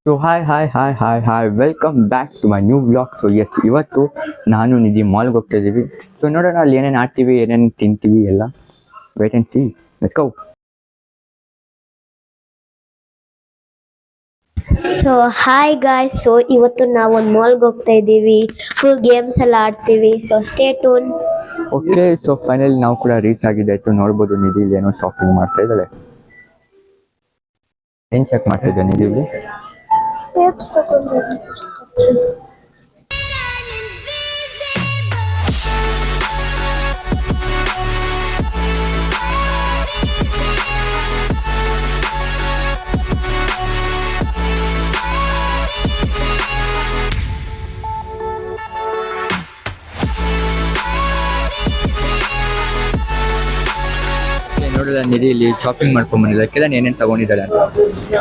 So hi welcome back to my new blog. So yes, ಇವತ್ತು ನಾನು ನಿಧಿ ಮಾಲ್ಗೆ ಹೋಗ್ತಾ ಇದ್ದೀವಿ. ಸೊ ನೋಡೋಣ ಅಲ್ಲಿ ಏನೇನು ಆಡ್ತೀವಿ, ಏನೇನು ತಿಂತೀವಿ ಎಲ್ಲ. Wait and see, let's go. So hi guys, so ಇವತ್ತು ನಾವು ಒಂದು ಮಾಲ್ಗೆ ಹೋಗ್ತಾ ಇದ್ದೀವಿ. ಫುಲ್ ಗೇಮ್ಸ್ ಎಲ್ಲ ಆಡ್ತೀವಿ. So stay tune. Okay, so finally ನಾವು ಕೂಡ ರೀಚ್ ಆಗಿದ್ದಾಯ್ತು. ನೋಡ್ಬೋದು ನಿಧಿ ಇಲ್ಲಿ ಏನೋ ಶಾಪಿಂಗ್ ಮಾಡ್ತಾ ಇದ್ದಾಳೆ. ಏನು ಚೆಕ್ ಮಾಡ್ತಿದ್ದೆ ನಿಧಿ ಇಲ್ಲಿ? ನೋಡಿದ ನಿಧಿ ಇಲ್ಲಿ ಶಾಪಿಂಗ್ ಮಾಡ್ಕೊಂಡ್ ಬಂದಿಲ್ಲ. ಕೆಲ ಏನೇನು ತಗೊಂಡಿದ್ದಾಳೆ ಅಂತ.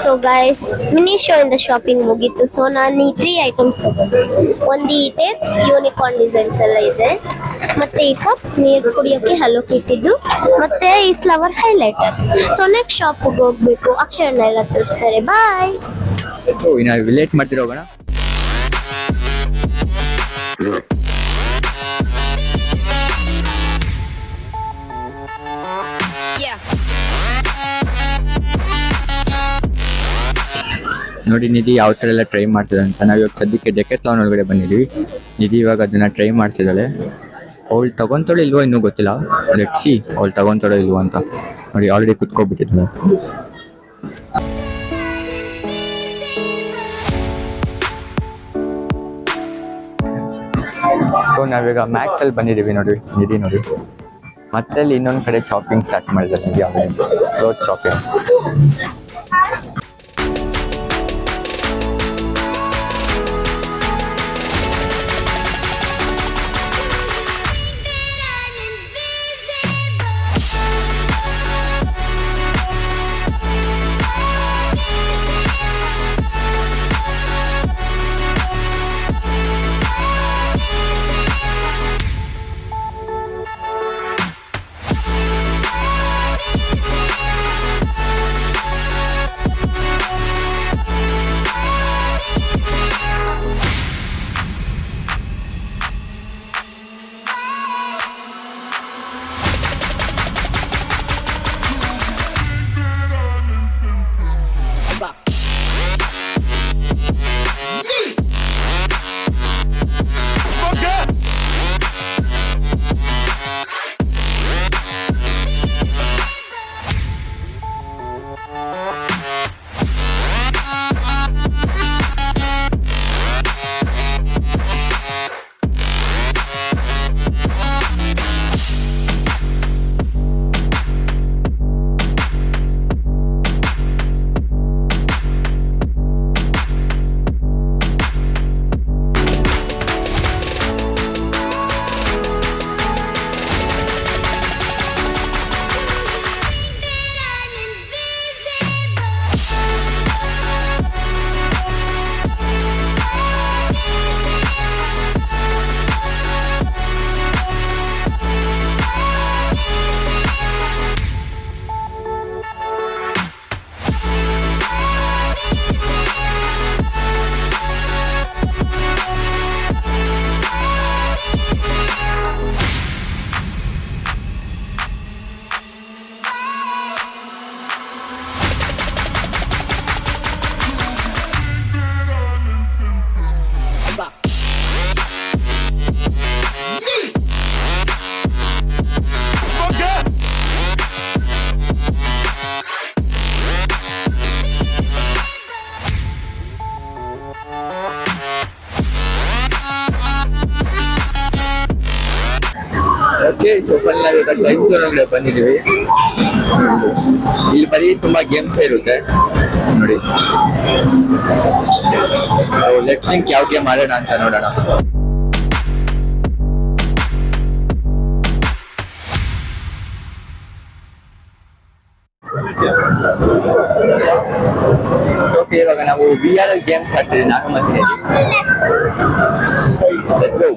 ಸೊ ಗಾಯ್ಸ್, ಮಿನಿ ಶೋ ಇಂದ ಶಾಪಿಂಗ್ ಮುಗೀತು. ಸೊ ನಾನು ಈ 3 ಐಟಮ್ಸ್ ತಗೊಂಡೆ. ಒಂದು ಈ ಟೇಪ್ಸ್ ಯೂನಿಕಾರ್ನ್ ಡಿಸೈನ್ಸ್ ಎಲ್ಲ ಇದೆ, ಮತ್ತೆ ಈ ಕಪ್ ನೀರು ಕುಡಿಯೋಕೆ ಹಲೋ ಕಿಟ್ಟಿದ್ದು, ಮತ್ತೆ ಈ ಫ್ಲವರ್ ಹೈಲೈಟರ್ಸ್. ಸೊ ನೆಕ್ಸ್ಟ್ ಶಾಪಿಗೆ ಹೋಗ್ಬೇಕು. ಅಕ್ಷರನ ಎಲ್ಲ ತೋರಿಸ್ತಾರೆ. ಬಾಯ್. ಸೊ ಇನ್ನು ಲೇಟ್ ಮಾಡ್ತಿರೋ ಹೋಗೋಣ. ನೋಡಿ ನಿಧಿ ಯಾವ ಥರ ಎಲ್ಲ ಟ್ರೈ ಮಾಡ್ತಿದ್ದಾಳೆ ಅಂತ. ನಾವು ಇವಾಗ ಸದ್ಯಕ್ಕೆ ಡೆಕಾಥ್ಲಾನ್ ಒಳಗಡೆ ಬಂದಿದ್ದೀವಿ. ನಿಧಿ ಇವಾಗ ಅದನ್ನ ಟ್ರೈ ಮಾಡ್ತಿದ್ದಾಳೆ. ಅವಳು ತಗೊಂತಾಳೋ ಇಲ್ವೋ ಇನ್ನೂ ಗೊತ್ತಿಲ್ಲ. ಲೆಟ್ಸ್ ಸಿ ಅವಳು ತಗೊಂತಾಳೋ ಇಲ್ವೋ ಅಂತ. ನೋಡಿ ಆಲ್ರೆಡಿ ಕುತ್ಕೊಬಿಟ್ಟಿದ್ದಾಳೆ. ಸೊ ನಾವೀಗ ಮ್ಯಾಕ್ಸಲ್ಲಿ ಬಂದಿದ್ದೀವಿ. ನೋಡಿ ನಿಧಿ ನೋಡಿ, ಮತ್ತೆ ಅಲ್ಲಿ ಇನ್ನೊಂದು ಕಡೆ ಶಾಪಿಂಗ್ ಸ್ಟಾರ್ಟ್ ಮಾಡಿದ್ದಾರೆ ನಿಧಿ. ಆಮೇಲೆ cloth shopping. Okay, so final ನಾವೀಗ ಟೈಮ್ ಝೋನ್ ಒಳಗಡೆ ಬಂದಿದ್ದೀವಿ. ಇಲ್ಲಿ ಬರೀ ತುಂಬಾ ಗೇಮ್ಸ್ ಇರುತ್ತೆ ನೋಡಿ. ಲೆಟ್ಸ್ ಥಿಂಕ್ ಯಾವ ಗೇಮ್ ಆಡೋಣ ಅಂತ ನೋಡೋಣ. ಓಕೆ, ಇವಾಗ ನಾವು VR ಗೇಮ್ಸ್ ಆಡ್ತೀವಿ. ನಾನು ಮತ್ತೆ ಲೆಟ್ಸ್ ಗೋ.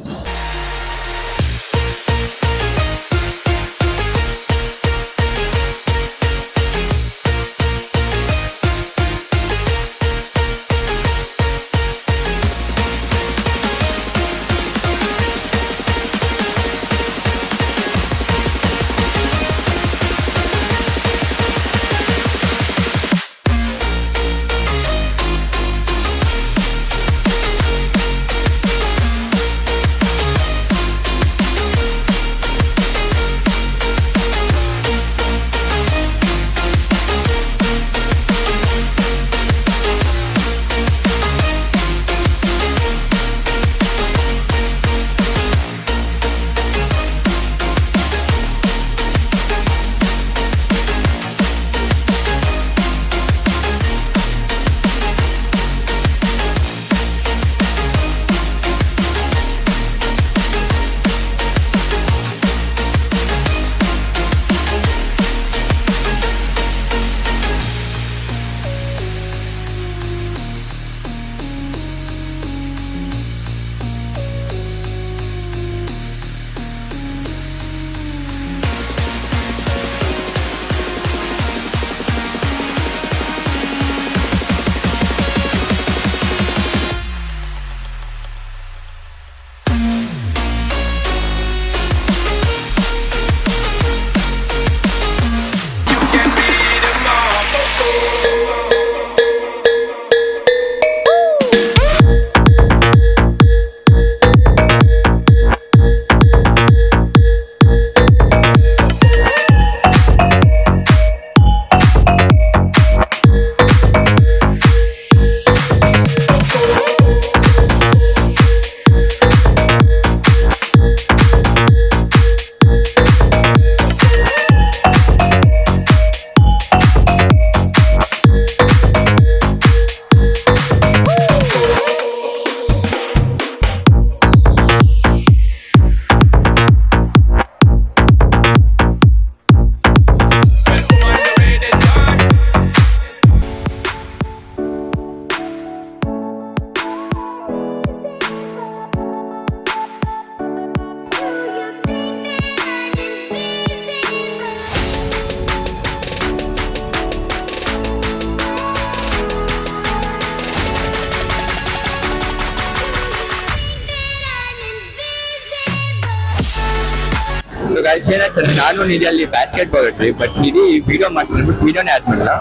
ಗೈಸ್ ಏನಾಯ್ತಂದ್ರೆ ನಾನು ನಿಧಿ ಅಲ್ಲಿ ಬ್ಯಾಸ್ಕೆಟ್ ಬಾಲ್ ಇಟ್ರಿ ಬಟ್ ನಿಧಿ ವಿಡಿಯೋ ಮಾಡ್ತೀನಿ ಬಿಟ್ಟು ವಿಡಿಯೋನೇ ಆಡ್ ಮಾಡಲ್ಲ.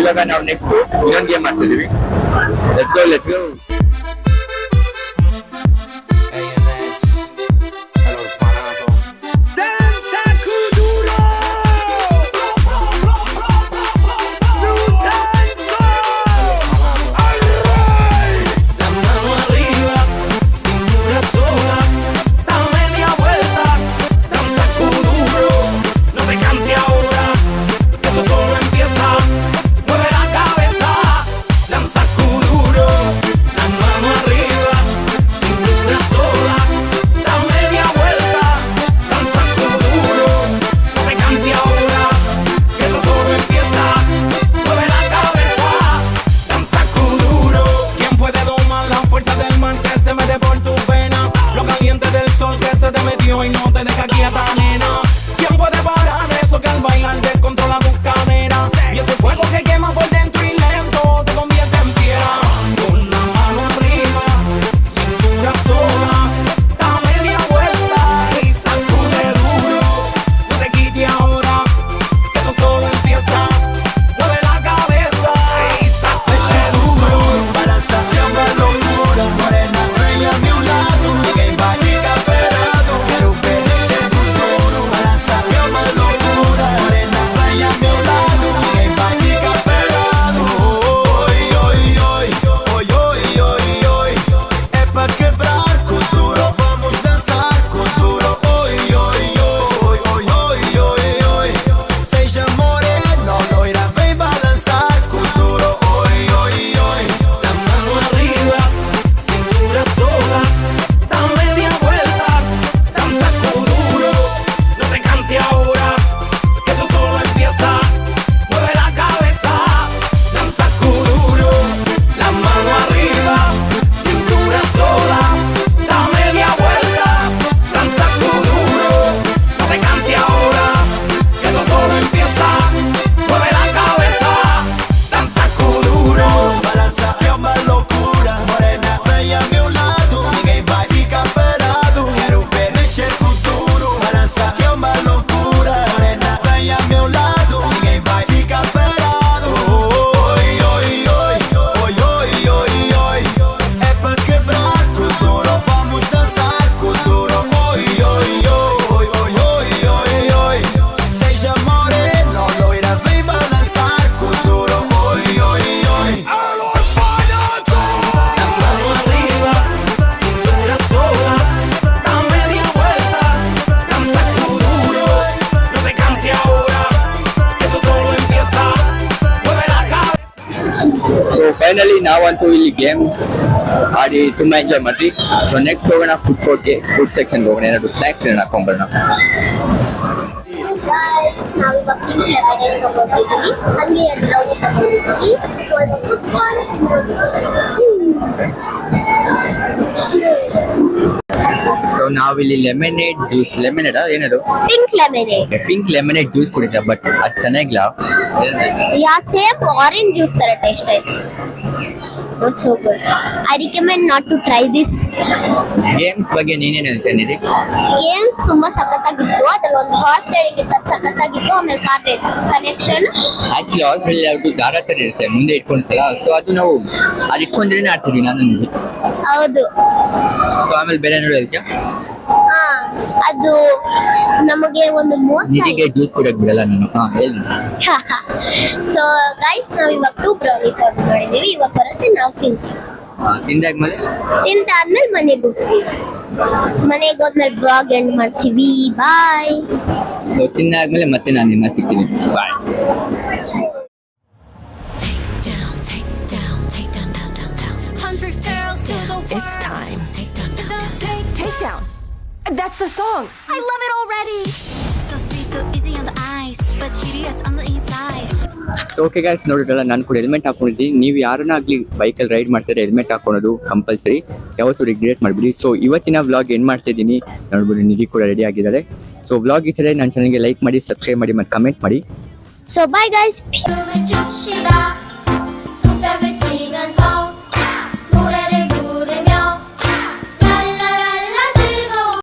ಇವಾಗ ನಾವು ನೆಕ್ಸ್ಟ್ ಇನ್ನೊಂದು ಗೇಮ್ ಮಾಡ್ತಿದೀವಿ. Let's go. Y no te deja quieta, nena. ¿Quién puede parar eso que al bailar descontrola tu cadera? Y ese fuego que quema por dentro y lento te convierte en piedra. Con la mano arriba, cintura sola, da media vuelta y sacude duro. No te quites ahora, que esto solo empieza. Mueve la cabeza y sacude duro. Para sacar una locura, morena, bella a mi lado. Ninguém vai ficar pelado. Quero ver esse futuro. Para sacar uma loucura, morena, bella a meu lado. Ninguém vai ficar pelado. Oi, oi, oi, oi, oi, oi, oi. É pra quebrar com duro, vamos dançar com duro. Oi, oi, oi, oi, oi, oi, oi. Seja morena, loira, vem balançar com duro. Oi, oi, oi. La mano arriba, cintura sola, da media vuelta, danza con duro. No te canses ahora, que esto solo empieza. Mueve la cabeza, danza con duro. La mano arriba, cintura sola, da media vuelta, danza con duro. No te canses ahora, que esto solo empieza. Mueve la cabeza, danza con duro. Balança é uma loucura, morena, vem a meu lado. Ninguém vai ficar parado. Quero ver mexer com duro. Balança é uma loucura, morena, vem a meu lado. Ninguém vai ficar parado. Oi, oi, oi, oi, oi, oi, oi. É pra quebrar com duro, vamos dançar com duro. Oi, oi, oi, oi, oi, oi, oi. Seja morena, loira, vem balançar com duro. Oi, oi, oi. La mano arriba, cintura sola, da media vuelta, danza con duro. No te canses ahora, que esto solo empieza. Mueve la cabeza. So finally ನಾವಂತೂ ಇಲ್ಲಿ games ಆಡಿ ತುಂಬಾ enjoy ಮಾಡ್ರಿ. So next ಹೋಗೋಣ food ಕೋರ್ಟ್ಗೆ, food section ಹೋಗೋಣ, ಏನಾದ್ರು snacks ಹಾಕೊಂಡ್ಬರೋಣ. Guys ನಾವಿವಾಗ ಪಿಂಕ್ ಲೆಮನೇಡ್ ತಗೊಂಡಿದ್ದೀವಿ, ಹಂಗೆ ಎರಡು ರೌಂಡ್ ತಗೊಂಡಿದ್ದೀವಿ. ಸೊ ಇವಾಗ ಕುತ್ಕೊಂಡು ಸೊ ನಾವಿಲ್ಲಿ ಲೆಮನೇಡ್ ಜ್ಯೂಸ್, ಲೆಮನೇಡ್ ಏನದು pink lemonade. Pink lemonade juice ಕುಡಿತ, ಬಟ್ ಅಷ್ಟು ಚೆನ್ನಾಗಿಲ್ಲ. ಯಾ ಸೇಮ್ ಆರೆಂಜ್ ಜ್ಯೂಸ್ ತರ ಟೇಸ್ಟ್ ಆಯ್ತು. Not so good. I recommend not to try this. Games ಬಗ್ಗೆ ನೀನೇನು ಹೇಳ್ತೇನೆ? ಗೇಮ್ಸ್ ತುಂಬಾ ಸಖತ್ತಾಗಿತ್ತು. ಅದ್ರಲ್ಲಿ ಒಂದು ಹಾರ್ಸ್ ರೈಡಿಂಗ್ ಇತ್ತು, ಅದು ಸಖತ್ತಾಗಿತ್ತು. ಆಮೇಲೆ car race connection. Actually hostel ಯಾವುದು ದಾರ ತರ ಇರುತ್ತೆ ಮುಂದೆ ಇಟ್ಕೊಂಡ್ತಲ್ಲ, ಸೊ ಅದು ನಾವು ಅದು ಇಟ್ಕೊಂಡ್ರೇನೆ ಆಡ್ತಿದ್ವಿ ನಾನು ನಿಮಗೆ. ಹೌದು. ಸೊ ಆಮೇಲೆ ಬೇರೆ ನೋಡೋ ಹೇಳ್ತೀಯ? ಹಾ, ಅದು ನಮಗೆ ಒಂದು ಮೋಸ. ನಿಧಿಗೆ ಜ್ಯೂಸ್ ಕುಡಿಯೋಕೆ ಬಿಡಲ್ಲ ನಾನು. ಹಾ ಹೇಳಿ. ಸೊ ಗೈಸ್ ನಾವ್ ಇವಾಗ 2 ಬ್ರೌನೀಸ್ ಆರ್ಡರ್ ಮಾಡಿದೀವಿ. ಇವಾಗ ಬರುತ್ತೆ, ನಾವು ತಿಂತೀವಿ. ತಿಂದಾದ್ಮೇಲೆ ಮನೆಗೆ ಹೋಗ್ತೀವಿ. ಮನೆಗೆ ಹೋದ್ಮೇಲೆ ಬ್ಲಾಗ್ ಎಂಡ್ ಮಾಡ್ತೀವಿ. ಬಾಯ್. ಸೊ ತಿಂದಾದ್ಮೇಲೆ ಮತ್ತೆ ನಾನು ನಿನ್ನ ಸಿಗ್ತೀನಿ. ಬಾಯ್. It's time. Take down. That's the song. I love it already. So sweet, so easy on the eyes, but hideous on the inside. So okay guys, ನೋಡಿದ್ರಲ್ಲ, ನಾನು ಕೂಡ ಹೆಲ್ಮೆಟ್ ಹಾಕೊಂಡಿದ್ದೀನಿ. ನೀವು ಯಾರನ್ನ ಆಗಲಿ ಬೈಕಲ್ಲಿ ರೈಡ್ ಮಾಡ್ತಾರೆ, ಹೆಲ್ಮೆಟ್ ಹಾಕೊಳ್ಳೋದು ಕಂಪಲ್ಸರಿ, ಯಾವತ್ತೂ ರಿಗ್ರೆಟ್ ಮಾಡಿಬಿಡಿ. ಸೊ ಇವತ್ತಿನ ವ್ಲಾಗ್ ಏನು ಮಾಡ್ತಿದ್ದೀನಿ ನೋಡ್ಬಿಡಿ. ನಿಧಿ ಕೂಡ ರೆಡಿ ಆಗಿದ್ದಾರೆ. ಸೊ ವ್ಲಾಗ್ ಇಷ್ಟ ನನ್ನ ಚಾನಲ್ಗೆ ಲೈಕ್ ಮಾಡಿ, ಸಬ್ಸ್ಕ್ರೈಬ್ ಮಾಡಿ ಮತ್ತು ಕಮೆಂಟ್ ಮಾಡಿ. So bye guys.